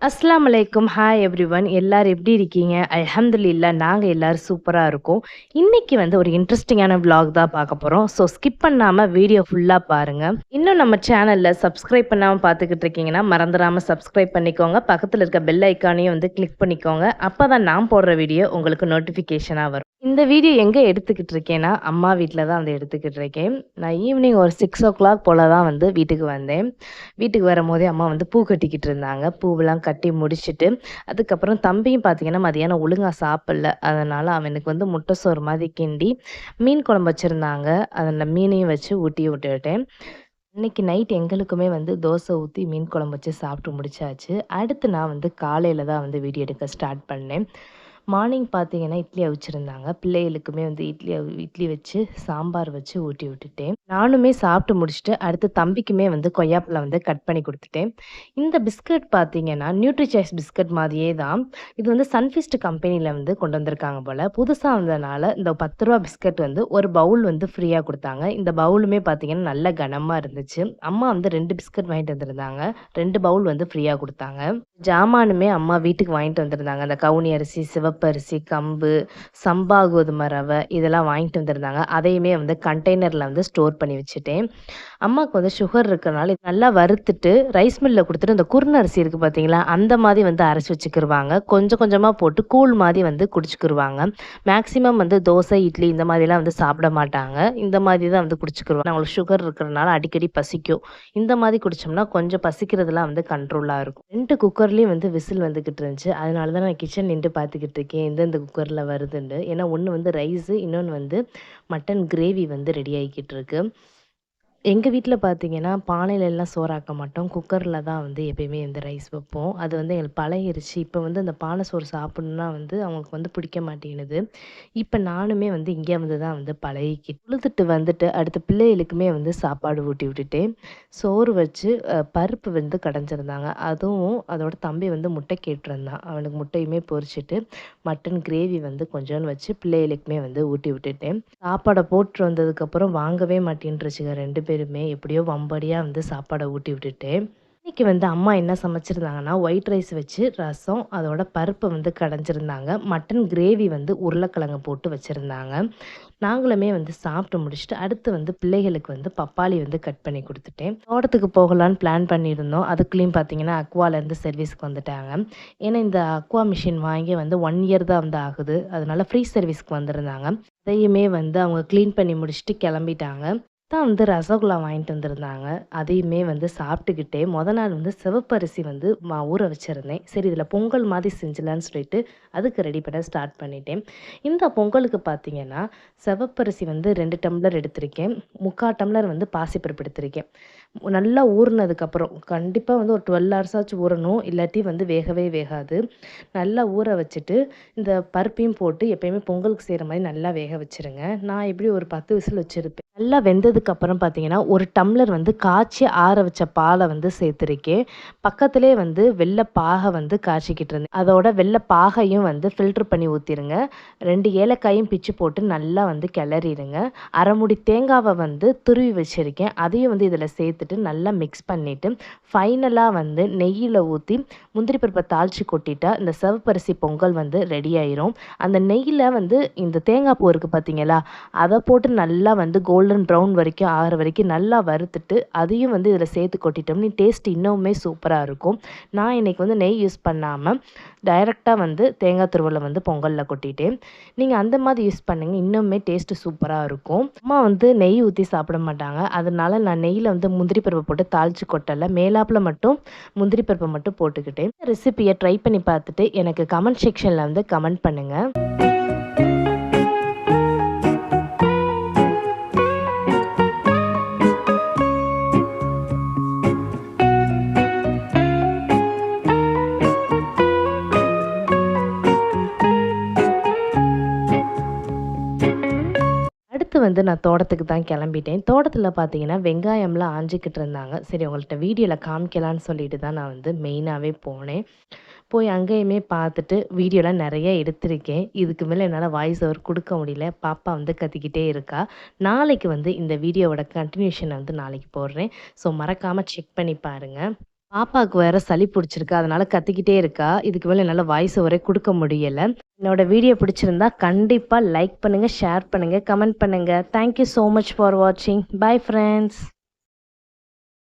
அஸ்ஸலாமு அலைக்கும். Hi everyone. எல்லாரும் எப்படி இருக்கீங்க? அல்ஹம்துலில்லாஹ் நாங்க எல்லாரும் சூப்பரா இருக்கோம். இன்னைக்கு வந்து ஒரு இன்ட்ரஸ்டிங்கான விளாக் தான் பார்க்க போறோம். ஸோ ஸ்கிப் பண்ணாம வீடியோ ஃபுல்லா பாருங்க. இன்னும் நம்ம சேனல்ல சப்ஸ்கிரைப் பண்ணாம பார்த்துக்கிட்டு இருக்கீங்கன்னா, மறந்துடாம சப்ஸ்கிரைப் பண்ணிக்கோங்க. பக்கத்துல இருக்க பெல் ஐகானையும் வந்து கிளிக் பண்ணிக்கோங்க. அப்பதான் நான் போடுற வீடியோ உங்களுக்கு நோட்டிஃபிகேஷனா வரும். இந்த வீடியோ எங்க எடுத்துக்கிட்டு இருக்கேன்னா, அம்மா வீட்ல தான் வந்து எடுத்துக்கிட்டு இருக்கேன். நான் ஈவினிங் ஒரு 6:00 போல தான் வந்து வீட்டுக்கு வந்தேன். வீட்டுக்கு வரும்போதே அம்மா வந்து பூ கட்டிக்கிட்டு இருந்தாங்க. பூவெல்லாம் கட்டி முடிச்சுட்டு, அதுக்கப்புறம் தம்பியும் பார்த்தீங்கன்னா, மதியானம் ஒழுங்கா சாப்பிடல. அதனால அவனுக்கு வந்து முட்டை சோறு மாதிரி கிண்டி, மீன் குழம்பு வச்சிருந்தாங்க. அதில மீனையும் வச்சு ஊட்டி விட்டுட்டேன். இன்னைக்கு நைட் எங்களுக்குமே வந்து தோசை ஊத்தி மீன் குழம்பு வச்சு சாப்பிட்டு முடிச்சாச்சு. அடுத்து நான் வந்து காலையில தான் வந்து வீடியோ எடுக்க ஸ்டார்ட் பண்ணேன். மார்னிங் பார்த்தீங்கன்னா, இட்லி அவிச்சிருந்தாங்க. பிள்ளைகளுக்குமே வந்து இட்லி வச்சு, சாம்பார் வச்சு ஊட்டி விட்டுட்டேன். நானுமே சாப்பிட்டு முடிச்சுட்டு, அடுத்து தம்பிக்குமே வந்து கொய்யாப்பழம் வந்து கட் பண்ணி குடுத்துட்டேன். இந்த பிஸ்கட் பார்த்தீங்கன்னா, நியூட்ரி சாய்ஸ் பிஸ்கட் மாதிரியே தான். இது வந்து சன்ஃபீஸ்ட் கம்பெனில வந்து கொண்டு வந்திருக்காங்க போல. புதுசா வந்ததுனால இந்த ரூ. 10 பிஸ்கட் வந்து ஒரு பவுல் வந்து ஃப்ரீயா குடுத்தாங்க. இந்த பவுலுமே பார்த்தீங்கன்னா, நல்ல கனமா இருந்துச்சு. அம்மா வந்து 2 பிஸ்கட் வாங்கிட்டு வந்திருந்தாங்க. 2 பவுல் வந்து ஃப்ரீயா குடுத்தாங்க. ஜாமானுமே அம்மா வீட்டுக்கு வாங்கிட்டு வந்திருந்தாங்க. அந்த கவுனி அரிசி, சிவப்பரிசி, கம்பு, சம்பா கோதுமை ரவை இதெல்லாம் வாங்கிட்டு வந்திருந்தாங்க. அதையுமே வந்து கண்டெய்னர்ல வந்து ஸ்டோர் பண்ணி வச்சுட்டேன். அம்மாவுக்கு வந்து சுகர் இருக்கனால இது நல்லா வறுத்துட்டு ரைஸ் மில்ல குடுத்துட்டு இந்த குறுன அரிசி இருக்கு பார்த்தீங்களா, அந்த மாதிரி வந்து அரைச்சு வச்சுக்கிருவாங்க. கொஞ்சம் கொஞ்சமா போட்டு கூழ் மாதிரி வந்து குடிச்சுக்கிருவாங்க. மேக்ஸிமம் வந்து தோசை, இட்லி இந்த மாதிரிலாம் வந்து சாப்பிட மாட்டாங்க. இந்த மாதிரி தான் வந்து குடிச்சுக்கிருவாங்க. அவங்களுக்கு சுகர் இருக்கிறனால அடிக்கடி பசிக்கும். இந்த மாதிரி குடிச்சோம்னா கொஞ்சம் பசிக்கிறதுலாம் வந்து கண்ட்ரோலா இருக்கும். 2 குக்கர்லயும் வந்து விசில் வந்துகிட்டு இருந்துச்சு. அதனால தான் நான் கிச்சன் நின்டு பார்த்துக்கிட்டு இருக்கேன். எந்தெந்த குக்கர்ல வருதுன்னு. ஏன்னா ஒண்ணு வந்து ரைஸு, இன்னொன்னு வந்து மட்டன் கிரேவி வந்து ரெடி ஆகிக்கிட்டு இருக்கு. எங்க வீட்ல பார்த்தீங்கன்னா, பானையிலலாம் சோறு ஆக்க மாட்டோம். குக்கர்ல தான் வந்து எப்பயுமே வந்து ரைஸ் வைப்போம். அது வந்து எங்களுக்கு பழகிருச்சு. இப்ப வந்து அந்த பானை சோறு சாப்பிடணும்னா வந்து அவங்களுக்கு வந்து பிடிக்க மாட்டேங்குது. இப்ப நானுமே வந்து இங்க வந்து தான் வந்து பழகிக்கிட்டு உழுதுட்டு வந்துட்டு அடுத்து பிள்ளைகளுக்குமே வந்து சாப்பாடு ஊட்டி விட்டுட்டேன். சோறு வச்சு பருப்பு வந்து கடைஞ்சிருந்தாங்க. அதுவும் அதோட தம்பி வந்து முட்டை கேட்டிருந்தான். அவனுக்கு முட்டையுமே பொரிச்சுட்டு, மட்டன் கிரேவி வந்து கொஞ்சோன்னு வச்சு பிள்ளைகளுக்குமே வந்து ஊட்டி விட்டுட்டேன். சாப்பாட போட்டுட்டு வந்ததுக்கப்புறம் வாங்கவே மாட்டேன்ருச்சுங்க 2 பேருமே. எப்படியோ வம்படியா வந்து சாப்பாட ஊட்டி விட்டுட்டேன். இன்னைக்கு வந்து அம்மா என்ன சமைச்சிருந்தாங்கன்னா, ஒயிட் ரைஸ் வச்சு ரசம், அதோட பருப்ப வந்து கடைஞ்சிருந்தாங்க. மட்டன் கிரேவி வந்து உருளைக்கிழங்கு போட்டு வச்சிருந்தாங்க. நாங்களுமே வந்து சாப்பிட்டு முடிச்சுட்டு, அடுத்து வந்து பிள்ளைகளுக்கு வந்து பப்பாளி வந்து கட் பண்ணி குடுத்துட்டேன். தோட்டத்துக்கு போகலான்னு பிளான் பண்ணியிருந்தோம். அதுக்குள்ளயும் பார்த்தீங்கன்னா, அக்வாலேருந்து சர்வீஸ்க்கு வந்துட்டாங்க. ஏன்னா இந்த அக்வா மிஷின் வாங்கி வந்து 1 இயர் தான் வந்து ஆகுது. அதனால ஃப்ரீ சர்வீஸ்க்கு வந்திருந்தாங்க. அதையுமே வந்து அவங்க கிளீன் பண்ணி முடிச்சுட்டு கிளம்பிட்டாங்க. தான் வந்து ரசகுல்லா வாங்கிட்டு வந்திருந்தாங்க. அதையுமே வந்து சாப்பிட்டுக்கிட்டே நாள் வந்து சிவப்பரிசி வந்து ஊற வச்சிருந்தேன். சரி இதில பொங்கல் மாதிரி செஞ்சிடலான்னு சொல்லிட்டு அதுக்கு ரெடி பண்ண ஸ்டார்ட் பண்ணிட்டேன். இந்த பொங்கலுக்கு பார்த்தீங்கன்னா, சிவப்பரிசி வந்து 2 டம்ளர் எடுத்திருக்கேன். 3/4 டம்ளர் வந்து பாசிப்பருப்பு எடுத்திருக்கேன். நல்லா ஊறுனதுக்கப்புறம் கண்டிப்பா வந்து ஒரு 12 ஹவர்ஸாச்சும் ஊறணும். இல்லாட்டி வந்து வேகவே வேகாது. நல்லா ஊற வச்சுட்டு, இந்த பருப்பையும் போட்டு எப்பயுமே பொங்கலுக்கு செய்ற மாரி நல்லா வேக வச்சுருங்க. நான் எப்படியும் ஒரு 10 விசில் வச்சிருப்பேன். நல்லா வெந்ததுக்கப்புறம் பார்த்தீங்கன்னா, 1 டம்ளர் வந்து காய்ச்சி ஆற வச்ச பால வந்து சேர்த்துருக்கேன். பக்கத்திலேயே வந்து வெள்ள பாக வந்து காய்ச்சிக்கிட்டு இருந்தேன். அதோட வெள்ள பாகையும் வந்து ஃபில்டர் பண்ணி ஊத்திருங்க. 2 ஏலக்காயும் பிச்சு போட்டு நல்லா வந்து கிளறிருங்க. 1/2 மூடி தேங்காவ வந்து துருவி வச்சிருக்கேன். அதையும் வந்து இதில சேர்த்துட்டு நல்லா மிக்ஸ் பண்ணிட்டு, ஃபைனலா வந்து நெய்யில ஊத்தி முந்திரி பருப்ப தாளிச்சு கொட்டிட்டா, இந்த சிவப்பரிசி பொங்கல் வந்து ரெடி ஆயிரும். அந்த நெய்யில வந்து இந்த தேங்காய் பூ இருக்கு பார்த்தீங்களா, அத போட்டு நல்லா வந்து கோல்டன் ப்ரவுன் வரைக்கும் ஆகுற வரைக்கும் நல்லா வறுத்துட்டு, அதையும் வந்து இதில சேர்த்து கொட்டிட்டோம்னா டேஸ்ட் இன்னுமே சூப்பரா இருக்கும். நான் இன்னைக்கு வந்து நெய் யூஸ் பண்ணாம, டைரக்ட்டா வந்து தேங்காய் துருவல வந்து பொங்கல்ல கொட்டிட்டேன். நீங்க அந்த மாதிரி யூஸ் பண்ணுங்க. இன்னுமே டேஸ்ட் சூப்பரா இருக்கும். அம்மா வந்து நெய் ஊத்தி சாப்பிட மாட்டாங்க. அதனால நான் நெய்யில வந்து முந்திரி பருப்ப போட்டு தாளிச்சு கொட்டல. மேலாப்புல மட்டும் முந்திரி பருப்ப மட்டும் போட்டுக்கிட்டேன். இந்த ரெசிபிய ட்ரை பண்ணி பார்த்துட்டு எனக்கு கமெண்ட் செக்ஷன்ல வந்து கமெண்ட் பண்ணுங்க. அடுத்து வந்து நான் தோட்டத்துக்கு தான் கிளம்பிட்டேன். தோட்டத்தில பார்த்தீங்கன்னா, வெங்காயம்லாம் ஆஞ்சிக்கிட்டு இருந்தாங்க. சரி உங்கள்ட்ட வீடியோல காமிக்கலான்னு சொல்லிட்டு தான் நான் வந்து மெயினாவே போனேன். போய் அங்கேயுமே பார்த்துட்டு வீடியோலாம் நெறைய எடுத்திருக்கேன். இதுக்கு மேல என்னால வாய்ஸ் ஓவர் குடுக்க முடியல. பாப்பா வந்து கத்திக்கிட்டே இருக்கா. நாளைக்கு வந்து இந்த வீடியோவோட கன்டினியூஷன வந்து நாளைக்கு போடுறேன். ஸோ மறக்காம செக் பண்ணி பாருங்க. பாப்பாவுக்கு வேற சளி பிடிச்சிருக்கு. அதனால கத்திக்கிட்டே இருக்கா. இதுக்கு மேல என்னால வாய்ஸ் ஓவரே குடுக்க முடியல. என்னோட வீடியோ பிடிச்சிருந்தா கண்டிப்பா லைக் பண்ணுங்க, ஷேர் பண்ணுங்க, கமெண்ட் பண்ணுங்க. Thank you so much for வாட்சிங். Bye friends.